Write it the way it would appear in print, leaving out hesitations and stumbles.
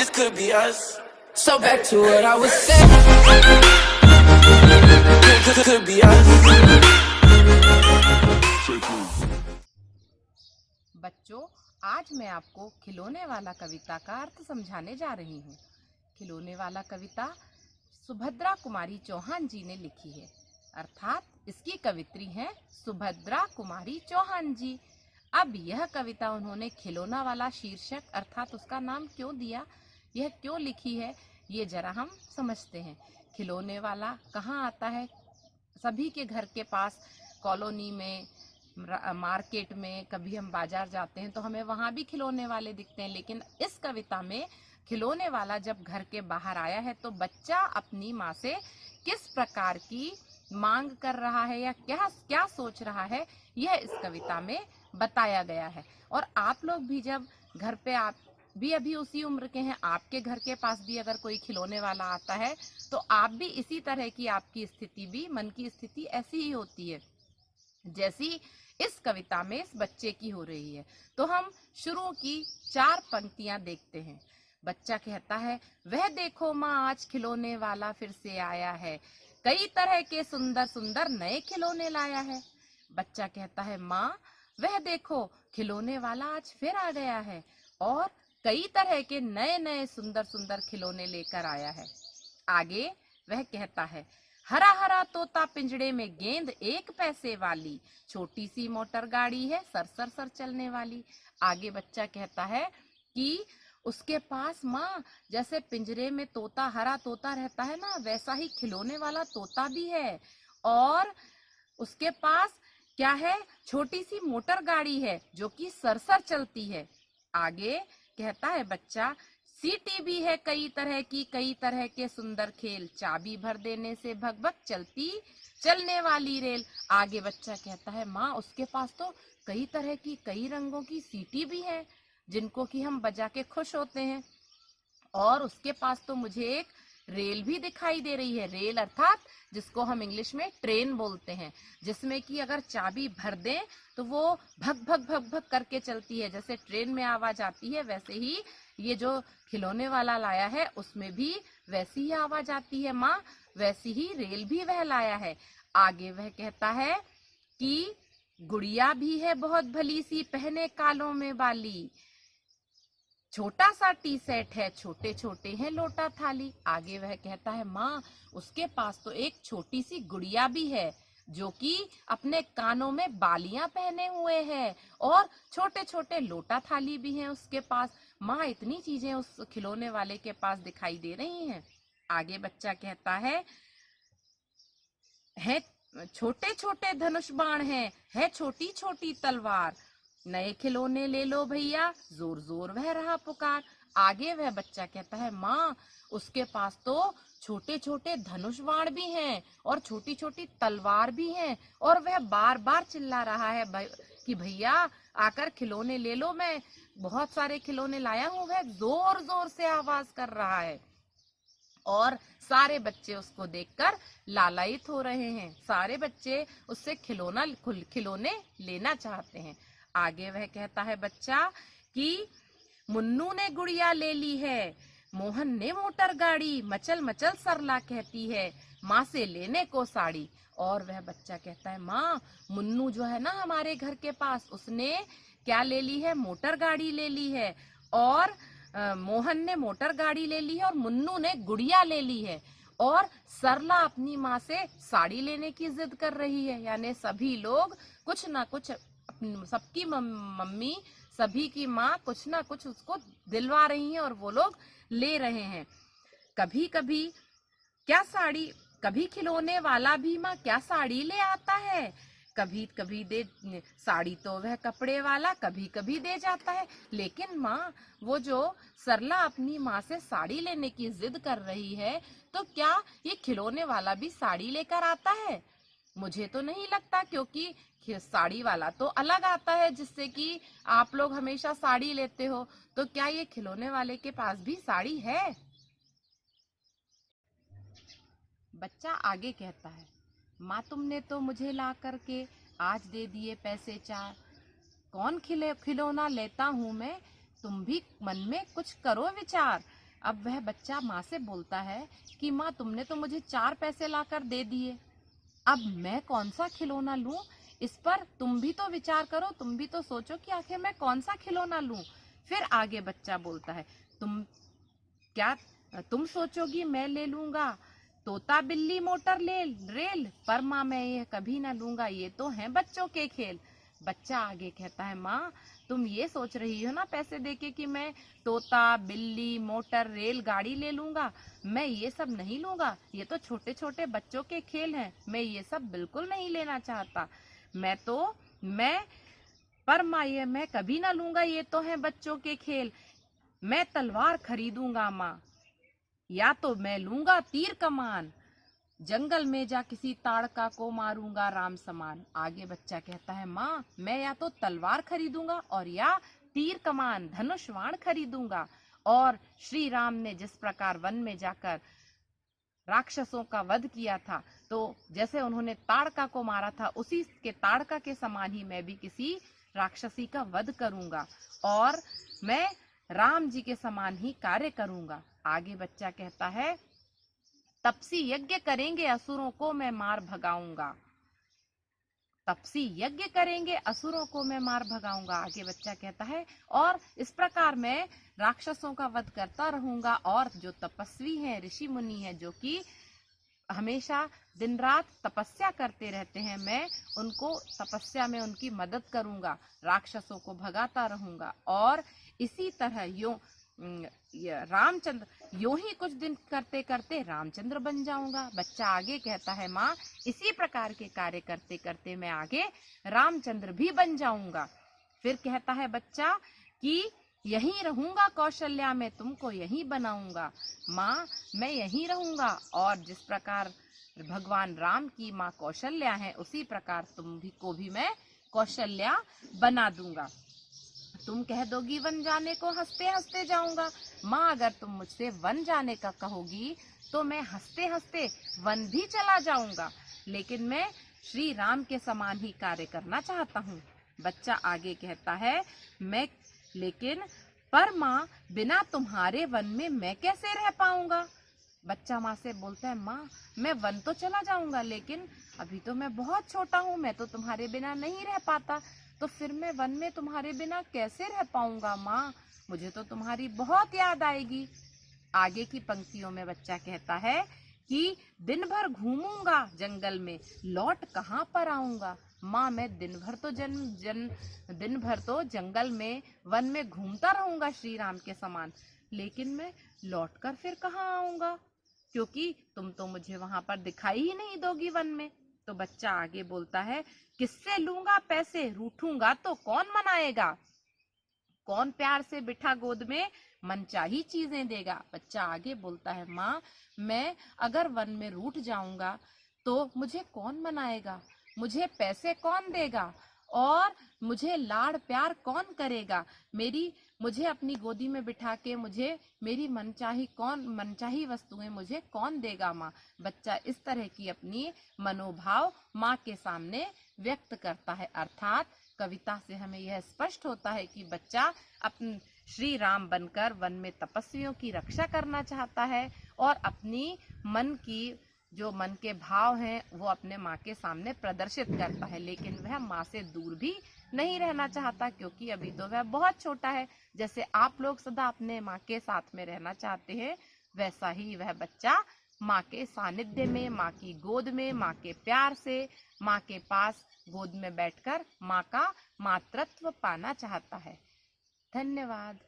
this could be us. So back to what I was saying. Could be us. बच्चों, आज मैं आपको खिलौने वाला कविता का अर्थ समझाने जा रही हूँ। खिलौने वाला कविता सुभद्रा कुमारी चौहान जी ने लिखी है, अर्थात इसकी कवित्री हैं सुभद्रा कुमारी चौहान जी। अब यह कविता उन्होंने खिलौना वाला शीर्षक अर्थात उसका नाम क्यों दिया, यह क्यों लिखी है, ये जरा हम समझते हैं। खिलौने वाला कहाँ आता है? सभी के घर के पास, कॉलोनी में, मार्केट में, कभी हम बाजार जाते हैं तो हमें वहाँ भी खिलौने वाले दिखते हैं। लेकिन इस कविता में खिलौने वाला जब घर के बाहर आया है तो बच्चा अपनी माँ से किस प्रकार की मांग कर रहा है या क्या क्या सोच रहा है, यह इस कविता में बताया गया है। और आप लोग भी जब घर पे, आप भी अभी उसी उम्र के हैं, आपके घर के पास भी अगर कोई खिलौने वाला आता है तो आप भी इसी तरह की, आपकी स्थिति भी, मन की स्थिति ऐसी ही होती है जैसी इस कविता में इस बच्चे की हो रही है। तो हम शुरू की 4 पंक्तियां देखते हैं। बच्चा कहता है, वह देखो माँ आज खिलौने वाला फिर से आया है, कई तरह के सुंदर सुंदर नए खिलौने लाया है। बच्चा कहता है, माँ वह देखो खिलौने वाला आज फिर आ गया है और कई तरह के नए नए सुंदर सुंदर खिलौने लेकर आया है। आगे वह कहता है, हरा हरा तोता पिंजड़े में गेंद 1 पैसे वाली, छोटी सी मोटर गाड़ी है सर सर सर चलने वाली। आगे बच्चा कहता है कि उसके पास माँ जैसे पिंजरे में तोता, हरा तोता रहता है ना, वैसा ही खिलौने वाला तोता भी है और उसके पास क्या है, छोटी सी मोटर गाड़ी है जो कि सरसर चलती है। आगे कहता है बच्चा, सीटी भी है कई तरह की, कई तरह के सुंदर खेल, चाबी भर देने से भग भग चलती चलने वाली रेल। आगे बच्चा कहता है, माँ उसके पास तो कई तरह की, कई रंगों की सीटी भी है जिनको कि हम बजा के खुश होते हैं और उसके पास तो मुझे एक रेल भी दिखाई दे रही है। रेल अर्थात जिसको हम इंग्लिश में ट्रेन बोलते हैं, जिसमें कि अगर चाबी भर दें तो वो भग भग भग भग करके चलती है। जैसे ट्रेन में आवाज आती है वैसे ही ये जो खिलौने वाला लाया है उसमें भी वैसी ही आवाज आती है माँ, वैसी ही रेल भी वह लाया है। आगे वह कहता है कि गुड़िया भी है बहुत भली सी, पहने कालों में बाली, छोटा सा टी सेट है, छोटे छोटे हैं लोटा थाली। आगे वह कहता है, माँ उसके पास तो एक छोटी सी गुड़िया भी है जो कि अपने कानों में बालियां पहने हुए है और छोटे छोटे लोटा थाली भी हैं उसके पास। माँ इतनी चीजें उस खिलौने वाले के पास दिखाई दे रही हैं। आगे बच्चा कहता है छोटे छोटे धनुष बाण है छोटी छोटी तलवार, नए खिलौने ले लो भैया, जोर जोर वह रहा पुकार। आगे वह बच्चा कहता है, माँ उसके पास तो छोटे छोटे धनुष बाण भी हैं और छोटी छोटी तलवार भी हैं और वह बार बार चिल्ला रहा है कि भैया आकर खिलौने ले लो, मैं बहुत सारे खिलौने लाया हूँ। वह जोर जोर से आवाज कर रहा है और सारे बच्चे उसको देखकर लालायित हो रहे हैं। सारे बच्चे उससे खिलौने लेना चाहते हैं। आगे वह कहता है बच्चा कि मुन्नू ने गुड़िया ले ली है, मोहन ने मोटर गाड़ी, मचल मचल सरला कहती है, माँ से लेने को साड़ी। और वह बच्चा कहता है, माँ मुन्नू जो है ना हमारे घर के पास, उसने क्या ले ली है, मोटर गाड़ी ले ली है और मोहन ने मोटर गाड़ी ले ली है और मुन्नू ने गुड़िया ले ली है और सरला अपनी माँ से साड़ी लेने की जिद कर रही है। यानी सभी लोग कुछ ना कुछ, सबकी मम्मी, सभी की माँ कुछ ना कुछ उसको दिलवा रही हैं और वो लोग ले रहे हैं। कभी कभी क्या साड़ी, कभी खिलौने वाला भी माँ क्या साड़ी ले आता है, कभी कभी दे साड़ी तो वह कपड़े वाला कभी कभी दे जाता है। लेकिन माँ वो जो सरला अपनी माँ से साड़ी लेने की जिद कर रही है, तो क्या ये खिलौने वाला भी साड़ी लेकर आता है? मुझे तो नहीं लगता, क्योंकि साड़ी वाला तो अलग आता है जिससे कि आप लोग हमेशा साड़ी लेते हो। तो क्या ये खिलौने वाले के पास भी साड़ी है? बच्चा आगे कहता है, माँ तुमने तो मुझे ला करके आज दे दिए पैसे 4, कौन खिलौना लेता हूँ मैं, तुम भी मन में कुछ करो विचार। अब वह बच्चा माँ से बोलता है कि माँ तुमने तो मुझे 4 पैसे लाकर दे दिए, अब मैं कौन सा खिलौना लूं? इस पर तुम भी तो विचार करो, तुम भी तो सोचो कि आखिर मैं कौन सा खिलौना लूं। फिर आगे बच्चा बोलता है, तुम सोचोगी मैं ले लूंगा तोता बिल्ली मोटर रेल, पर माँ मैं ये कभी ना लूंगा, ये तो हैं बच्चों के खेल। बच्चा आगे कहता है, माँ तुम ये सोच रही हो ना पैसे देके कि मैं तोता बिल्ली मोटर रेल गाड़ी ले लूंगा, मैं ये सब नहीं लूंगा, ये तो छोटे छोटे बच्चों के खेल हैं, मैं ये सब बिल्कुल नहीं लेना चाहता। पर माँ ये मैं कभी ना लूंगा, ये तो हैं बच्चों के खेल। मैं तलवार खरीदूंगा माँ, या तो मैं लूंगा तीर कमान, जंगल में जा किसी ताड़का को मारूंगा राम समान। आगे बच्चा कहता है, माँ मैं या तो तलवार खरीदूंगा और या तीर कमान धनुष बाण खरीदूंगा। और श्री राम ने जिस प्रकार वन में जाकर राक्षसों का वध किया था, तो जैसे उन्होंने ताड़का को मारा था, उसी के ताड़का के समान ही मैं भी किसी राक्षसी का वध करूंगा और मैं राम जी के समान ही कार्य करूंगा। आगे बच्चा कहता है, तपसी यज्ञ करेंगे असुरों को मैं मार भगाऊंगा, तपसी यज्ञ करेंगे असुरों को मैं मार भगाऊंगा। आगे बच्चा कहता है, और इस प्रकार मैं राक्षसों का वध करता रहूंगा और जो तपस्वी हैं ऋषि मुनि हैं जो कि हमेशा दिन रात तपस्या करते रहते हैं, मैं उनको तपस्या में उनकी मदद करूंगा, राक्षसों को भगाता रहूंगा। और इसी तरह रामचंद्र यूं ही कुछ दिन करते करते रामचंद्र बन जाऊंगा। बच्चा आगे कहता है, माँ इसी प्रकार के कार्य करते करते मैं आगे रामचंद्र भी बन जाऊंगा। फिर कहता है बच्चा कि यहीं रहूंगा कौशल्या में, तुमको यहीं बनाऊंगा। माँ मैं यहीं रहूंगा और जिस प्रकार भगवान राम की माँ कौशल्या है, उसी प्रकार को भी मैं कौशल्या बना दूंगा। तुम कह दोगी वन जाने को, हंसते हंसते जाऊंगा। माँ अगर तुम मुझसे वन जाने का कहोगी तो मैं हंसते हंसते वन भी चला जाऊंगा, लेकिन मैं श्री राम के समान ही कार्य करना चाहता हूँ। बच्चा आगे कहता है, पर माँ बिना तुम्हारे वन में मैं कैसे रह पाऊंगा। बच्चा माँ से बोलता है, माँ मैं वन तो चला जाऊंगा, लेकिन अभी तो मैं बहुत छोटा हूँ, मैं तो तुम्हारे बिना नहीं रह पाता, तो फिर मैं वन में तुम्हारे बिना कैसे रह पाऊंगा माँ, मुझे तो तुम्हारी बहुत याद आएगी। आगे की पंक्तियों में बच्चा कहता है कि दिन भर घूमूंगा जंगल में, लौट कहाँ पर आऊंगा। माँ मैं दिन भर तो जंगल में वन में घूमता रहूंगा श्री राम के समान, लेकिन मैं लौट कर फिर कहाँ आऊंगा, क्योंकि तुम तो मुझे वहां पर दिखाई ही नहीं दोगी वन में। तो बच्चा आगे बोलता है, किससे लूंगा पैसे, रूठूंगा तो कौन मनाएगा, कौन प्यार से बिठा गोद में मनचाही चीजें देगा। बच्चा आगे बोलता है, माँ मैं अगर वन में रूठ जाऊंगा तो मुझे कौन मनाएगा, मुझे पैसे कौन देगा और मुझे लाड़ प्यार कौन करेगा, मुझे अपनी गोदी में बिठा के मुझे मेरी मनचाही वस्तुएं मुझे कौन देगा माँ। बच्चा इस तरह की अपनी मनोभाव माँ के सामने व्यक्त करता है। अर्थात कविता से हमें यह स्पष्ट होता है कि बच्चा अपने श्री राम बनकर वन में तपस्वियों की रक्षा करना चाहता है और अपनी मन के भाव हैं वो अपने माँ के सामने प्रदर्शित करता है, लेकिन वह माँ से दूर भी नहीं रहना चाहता, क्योंकि अभी तो वह बहुत छोटा है। जैसे आप लोग सदा अपने माँ के साथ में रहना चाहते हैं, वैसा ही वह बच्चा माँ के सानिध्य में, माँ की गोद में, माँ के प्यार से, माँ के पास गोद में बैठकर माँ का मातृत्व पाना चाहता है। धन्यवाद।